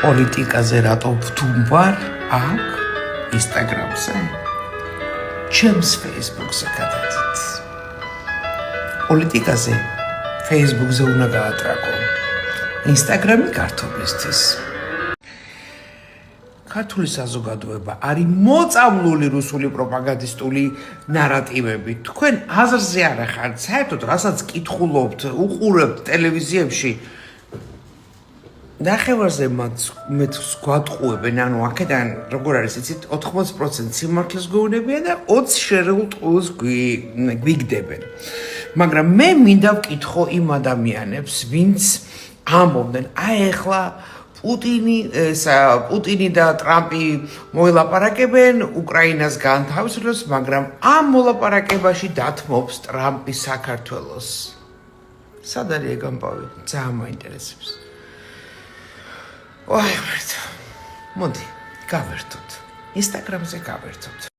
პოლიტიკაზე რატო ვთუმბარ აქ ინსტაგრამზე ჩემს ფეისბუქზე გადადით პოლიტიკაზე ფეისბუქზე უნდა გაატრაკო ინსტაგრამი ქართობისთვის ქართული საზოგადოება არის მოწამლული რუსული პროპაგანდისტული ნარატივებით თქვენ აზრზე არ ხართ საერთოდ რასაც კითხულობთ უყურებთ ტელევიზიებში ნახევარზე მეც გვატყუებენ ანუ აქედან როგორ არის იცით 80% სიმართლეს გვეუბნებიან და 20 შერეულ ტყუილს გვიგდებენ მაგრამ მე მინდა ვკითხო იმ ადამიანებს ვინც ამბობდნენ აი ახლა პუტინი და ტრამპი მოელაპარაკებენ უკრაინას განთავისუფლებას მაგრამ ამ მოლაპარაკებაში დათმობს ტრამპი საქართველოს სად არის ეგ ამბავი ძალიან მაინტერესებს მოდი გავერთოთ ინსტაგრამზე გავერთოთ